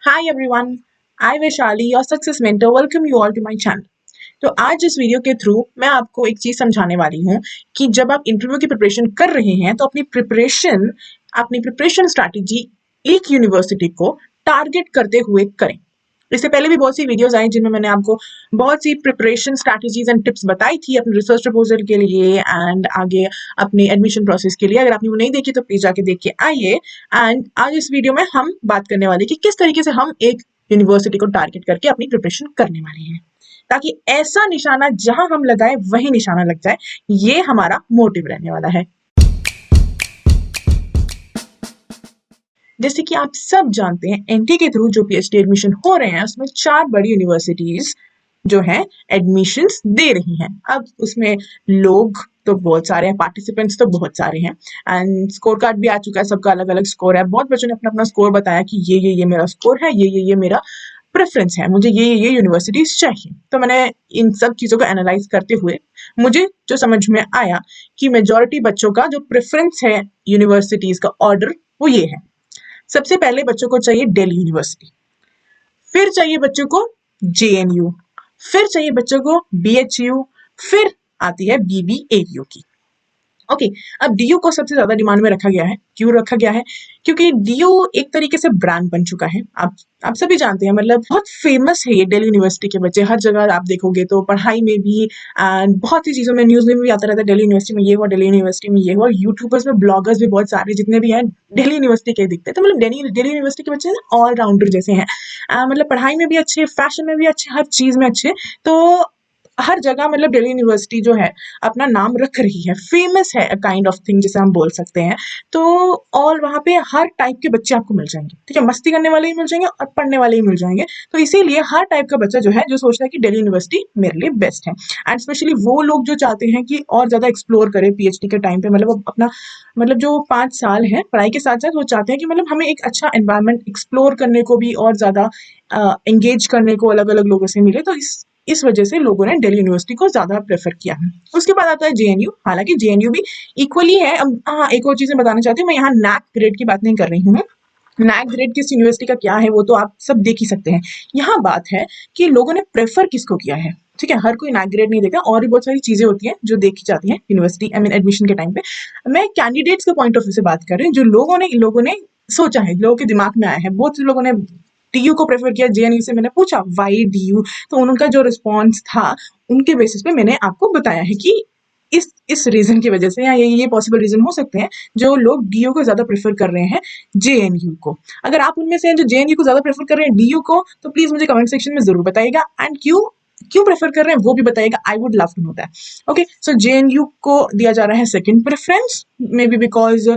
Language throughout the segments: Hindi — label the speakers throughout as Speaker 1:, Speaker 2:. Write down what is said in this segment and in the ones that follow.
Speaker 1: Hi everyone, I Vaishali, your success mentor, welcome you all to my channel. तो आज इस वीडियो के थ्रू मैं आपको एक चीज समझाने वाली हूँ कि जब आप इंटरव्यू की प्रिपरेशन कर रहे हैं तो अपनी प्रिपरेशन स्ट्रैटेजी एक यूनिवर्सिटी को टारगेट करते हुए करें। इससे पहले भी बहुत सी वीडियोस आई जिनमें मैंने आपको बहुत सी प्रिपरेशन स्ट्रैटेजीज एंड टिप्स बताई थी अपने रिसर्च प्रपोजल के लिए एंड आगे अपने एडमिशन प्रोसेस के लिए। अगर आपने वो नहीं देखी तो प्लीज जाके देख के आइए। एंड आज इस वीडियो में हम बात करने वाले कि किस तरीके से हम एक यूनिवर्सिटी को टारगेट करके अपनी प्रिपरेशन करने वाले हैं ताकि ऐसा निशाना जहां हम लगाए वही निशाना लग जाए। ये हमारा मोटिव रहने वाला है। जैसे कि आप सब जानते हैं एनटी के थ्रू जो पीएचडी एडमिशन हो रहे हैं उसमें 4 बड़ी यूनिवर्सिटीज जो है एडमिशंस दे रही हैं। अब उसमें लोग तो बहुत सारे हैं, पार्टिसिपेंट्स तो बहुत सारे हैं एंड स्कोर कार्ड भी आ चुका है, सबका अलग अलग स्कोर है। बहुत बच्चों ने अपना अपना स्कोर बताया कि ये मेरा स्कोर है, ये मेरा प्रेफरेंस है, मुझे ये यूनिवर्सिटीज चाहिए। तो मैंने इन सब चीज़ों को एनालाइज करते हुए मुझे जो समझ में आया कि मेजॉरिटी बच्चों का जो प्रेफरेंस है यूनिवर्सिटीज का ऑर्डर वो ये है। सबसे पहले बच्चों को चाहिए दिल्ली यूनिवर्सिटी, फिर चाहिए बच्चों को जेएनयू, फिर चाहिए बच्चों को बीएचयू, फिर आती है बीबीएयू की। ओके, अब डीयू को सबसे ज्यादा डिमांड में रखा गया है। क्यों रखा गया है? क्योंकि डीयू एक तरीके से ब्रांड बन चुका है। आप सभी जानते हैं, मतलब बहुत फेमस है ये दिल्ली यूनिवर्सिटी के बच्चे। हर जगह आप देखोगे तो पढ़ाई में भी एंड बहुत सी चीजों में, न्यूज में भी आता रहता है दिल्ली यूनिवर्सिटी में ये हुआ, दिल्ली यूनिवर्सिटी में ये हुआ। यूट्यूबर्स में ब्लॉगर्स भी बहुत सारे जितने भी हैं दिल्ली यूनिवर्सिटी के दिखते हैं। तो मतलब दिल्ली यूनिवर्सिटी के बच्चे ऑलराउंडर जैसे हैं। मतलब पढ़ाई में भी अच्छे, फैशन में भी अच्छे, हर चीज में अच्छे। तो हर जगह मतलब दिल्ली यूनिवर्सिटी जो है अपना नाम रख रही है, फेमस है, काइंड ऑफ थिंग जिसे हम बोल सकते हैं। तो और वहाँ पे हर टाइप के बच्चे आपको मिल जाएंगे, ठीक है, मस्ती करने वाले ही मिल जाएंगे और पढ़ने वाले ही मिल जाएंगे। तो इसीलिए हर टाइप का बच्चा जो है जो सोचता है कि दिल्ली यूनिवर्सिटी मेरे लिए बेस्ट है। एंड स्पेशली वो लोग जो चाहते हैं कि और ज्यादा एक्सप्लोर करें पीएचडी के टाइम पे, मतलब वो अपना मतलब जो 5 साल है पढ़ाई के साथ साथ वो चाहते हैं कि मतलब हमें एक अच्छा एनवायरनमेंट एक्सप्लोर करने को भी और ज्यादा एंगेज करने को अलग अलग लोगों से मिले। तो इस वजह से लोगों ने दिल्ली यूनिवर्सिटी को ज्यादा प्रेफर किया है। उसके बाद आता है जेएनयू। हालांकि जेएनयू भी इक्वली है। अब हाँ, एक और चीज मैं बताना चाहती हूँ, मैं यहाँ नैक ग्रेड की बात नहीं कर रही हूँ। नैक ग्रेड किस यूनिवर्सिटी का क्या है वो तो आप सब देख ही सकते हैं। यहाँ बात है कि लोगों ने प्रेफर किसको किया है। ठीक है, हर कोई नैक ग्रेड नहीं देता, और भी बहुत सारी चीजें होती हैं जो देखी जाती हैं यूनिवर्सिटी आई मीन एडमिशन के टाइम पे। मैं कैंडिडेट्स के पॉइंट ऑफ व्यू से बात कर रही हूँ, जो लोगों ने सोचा है, लोगों के दिमाग में आया है। बहुत से लोगों ने डीयू को प्रेफर किया। जेएनयू से मैंने पूछा वाई डीयू, तो उनका जो रिस्पॉन्स था उनके बेसिस पे मैंने आपको बताया है कि इस रीजन की वजह से, या ये पॉसिबल रीजन हो सकते हैं जो लोग डीयू को ज्यादा प्रेफर कर रहे हैं जेएनयू को। अगर आप उनमें से हैं जो जेएनयू को ज्यादा प्रेफर कर रहे हैं डीयू को, तो प्लीज मुझे कमेंट सेक्शन में जरूर बताइएगा एंड क्यों क्यों प्रेफर कर रहे हैं वो भी बताइएगा। I would love to know that. Okay, so JNU को दिया जा रहा है second preference, maybe because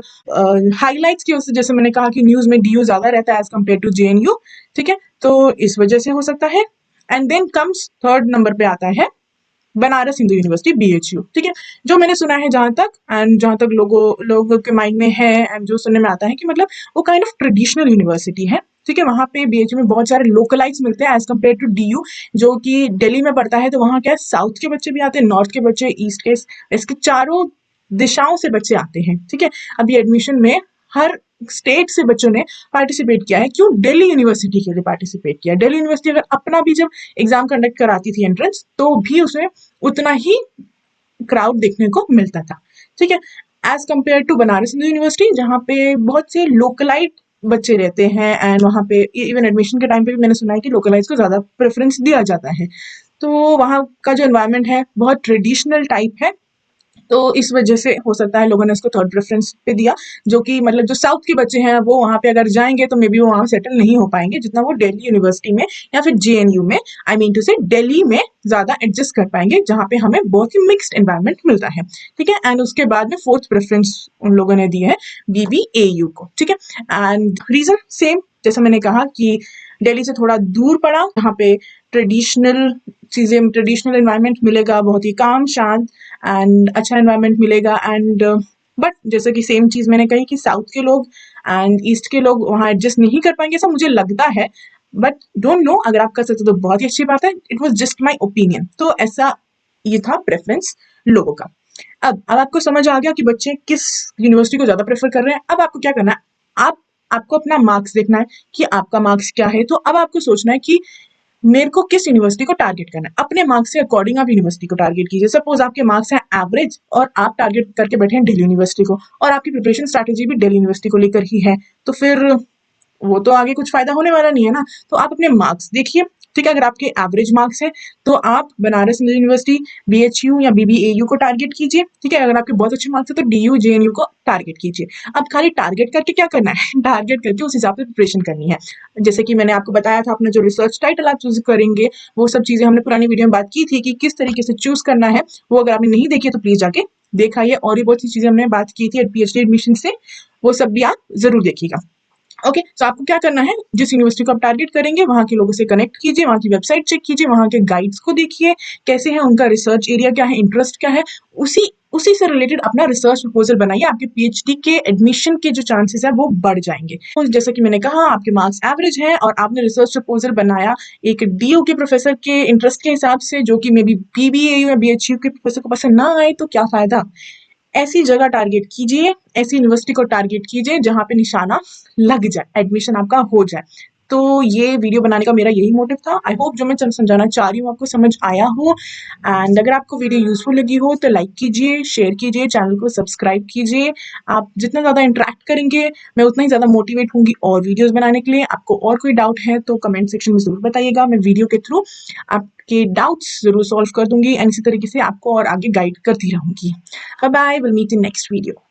Speaker 1: highlights की वजह से। जैसे मैंने कहा कि न्यूज में डीयू ज्यादा रहता है एज कम्पेयर टू जेएनयू, ठीक है, तो इस वजह से हो सकता है। And then comes third number पे आता है बनारस हिंदू यूनिवर्सिटी बीएचयू, ठीक है। जो मैंने सुना है जहां तक, एंड जहां तक लोगों के माइंड में है एंड जो सुनने में आता है कि मतलब वो काइंड ऑफ ट्रेडिशनल यूनिवर्सिटी है, ठीक है। वहां पे बीएचयू में बहुत सारे लोकलाइट्स मिलते हैं एज कम्पेयर टू डीयू, जो कि दिल्ली में पड़ता है। तो वहां क्या है, साउथ के बच्चे भी आते हैं, नॉर्थ के बच्चे, ईस्ट के, इसके चारों दिशाओं से बच्चे आते हैं, ठीक है। अभी एडमिशन में हर स्टेट से बच्चों ने पार्टिसिपेट किया है। क्यों? दिल्ली यूनिवर्सिटी के लिए पार्टिसिपेट किया। दिल्ली यूनिवर्सिटी अगर अपना भी जब एग्जाम कंडक्ट कराती थी एंट्रेंस, तो भी उसमें उतना ही क्राउड देखने को मिलता था, ठीक है, as compare to Banaras Hindu University जहाँ पे बहुत से लोकलाइट बच्चे रहते हैं। एंड वहाँ पे इवन एडमिशन के टाइम पे भी मैंने सुना है कि लोकलाइट्स को ज्यादा प्रेफरेंस दिया जाता है। तो वहाँ का जो एनवायरनमेंट है बहुत ट्रेडिशनल टाइप है। तो इस वजह से हो सकता है लोगों ने उसको थर्ड प्रेफरेंस पे दिया, जो कि मतलब जो साउथ के बच्चे हैं वो वहाँ पे अगर जाएंगे तो मे बी वो वहाँ सेटल नहीं हो पाएंगे जितना वो दिल्ली यूनिवर्सिटी में या फिर जेएनयू में, आई मीन टू से दिल्ली में ज्यादा एडजस्ट कर पाएंगे, जहाँ पे हमें बहुत ही मिक्स्ड एनवायरनमेंट मिलता है, ठीक है। एंड उसके बाद में फोर्थ प्रेफरेंस उन लोगों ने दी है बीबीएयू को, ठीक है। एंड रीजन सेम, जैसा मैंने कहा कि दिल्ली से थोड़ा दूर पड़ा, जहाँ पे ट्रेडिशनल चीजें, ट्रेडिशनल एनवायरनमेंट मिलेगा, बहुत ही काम शांत एंड अच्छा एनवायरनमेंट मिलेगा। एंड बट जैसे कि सेम चीज मैंने कही कि साउथ के लोग एंड ईस्ट के लोग वहाँ एडजस्ट नहीं कर पाएंगे, ऐसा मुझे लगता है। बट डोंट नो, अगर आप कर सकते हो तो बहुत ही अच्छी बात है। It was just my opinion. तो ऐसा ये था प्रेफरेंस लोगों का। अब आपको समझ आ गया कि बच्चे किस यूनिवर्सिटी को ज्यादा प्रेफर कर रहे हैं। अब आपको क्या करना है, आप आपको अपना मार्क्स देखना है कि आपका मार्क्स क्या है। तो अब आपको सोचना है कि मेरे को किस यूनिवर्सिटी को टारगेट करना है। अपने मार्क्स के अकॉर्डिंग आप यूनिवर्सिटी को टारगेट कीजिए। सपोज आपके मार्क्स हैं एवरेज और आप टारगेट करके बैठे हैं दिल्ली यूनिवर्सिटी को, और आपकी प्रिपरेशन स्ट्रैटेजी भी दिल्ली यूनिवर्सिटी को लेकर ही है, तो फिर वो तो आगे कुछ फायदा होने वाला नहीं है ना। तो आप अपने मार्क्स देखिए, ठीक है। अगर आपके एवरेज मार्क्स है तो आप बनारस हिंदू यूनिवर्सिटी, बीएचयू या बीबीएयू को टारगेट कीजिए, ठीक है। अगर आपके बहुत अच्छे मार्क्स है तो डीयू जेएनयू को टारगेट कीजिए। अब खाली टारगेट करके क्या करना है टारगेट करके उस हिसाब से प्रिपरेशन करनी है। जैसे कि मैंने आपको बताया था, अपना जो रिसर्च टाइटल आप चूज करेंगे, वो सब चीजें हमने पुरानी वीडियो में बात की थी कि किस तरीके से चूज करना है। वो अगर आपने नहीं देखी है तो प्लीज जाके देखा। और भी बहुत सी चीजें हमने बात की थी पीएचडी एडमिशन से, वो सब भी आप जरूर देखिएगा। ओके, तो आपको क्या करना है, जिस यूनिवर्सिटी को आप टारगेट करेंगे वहां के लोगों से कनेक्ट कीजिए, वहां की वेबसाइट चेक कीजिए, वहां के गाइड्स को देखिए कैसे है, उनका रिसर्च एरिया क्या है, इंटरेस्ट क्या है, उसी उसी से रिलेटेड अपना रिसर्च प्रपोजल बनाइए। आपके पीएचडी के एडमिशन के जो चांसेस है वो बढ़ जाएंगे। तो जैसा कि मैंने कहा, आपके मार्क्स एवरेज हैं और आपने रिसर्च प्रपोजल बनाया एक डीयू के प्रोफेसर के इंटरेस्ट के हिसाब से, जो कि मे बी बीबीएयू या बीएचयू के प्रोफेसर को पसंद ना आए, तो क्या फायदा। ऐसी जगह टारगेट कीजिए, ऐसी यूनिवर्सिटी को टारगेट कीजिए जहाँ पे निशाना लग जाए, एडमिशन आपका हो जाए। तो ये वीडियो बनाने का मेरा यही मोटिव था। आई होप जो मैं समझाना चाह रही हूँ आपको समझ आया हो। एंड अगर आपको वीडियो यूजफुल लगी हो तो लाइक कीजिए, शेयर कीजिए, चैनल को सब्सक्राइब कीजिए। आप जितना ज़्यादा इंटरेक्ट करेंगे मैं उतना ही ज़्यादा मोटिवेट होंगी और वीडियोस बनाने के लिए। आपको और कोई डाउट है तो कमेंट सेक्शन में ज़रूर बताइएगा, मैं वीडियो के थ्रू आपके डाउट्स ज़रूर सॉल्व कर दूंगी एंड इसी तरीके से आपको और आगे गाइड करती रहूंगी। Bye bye. We'll meet in next video.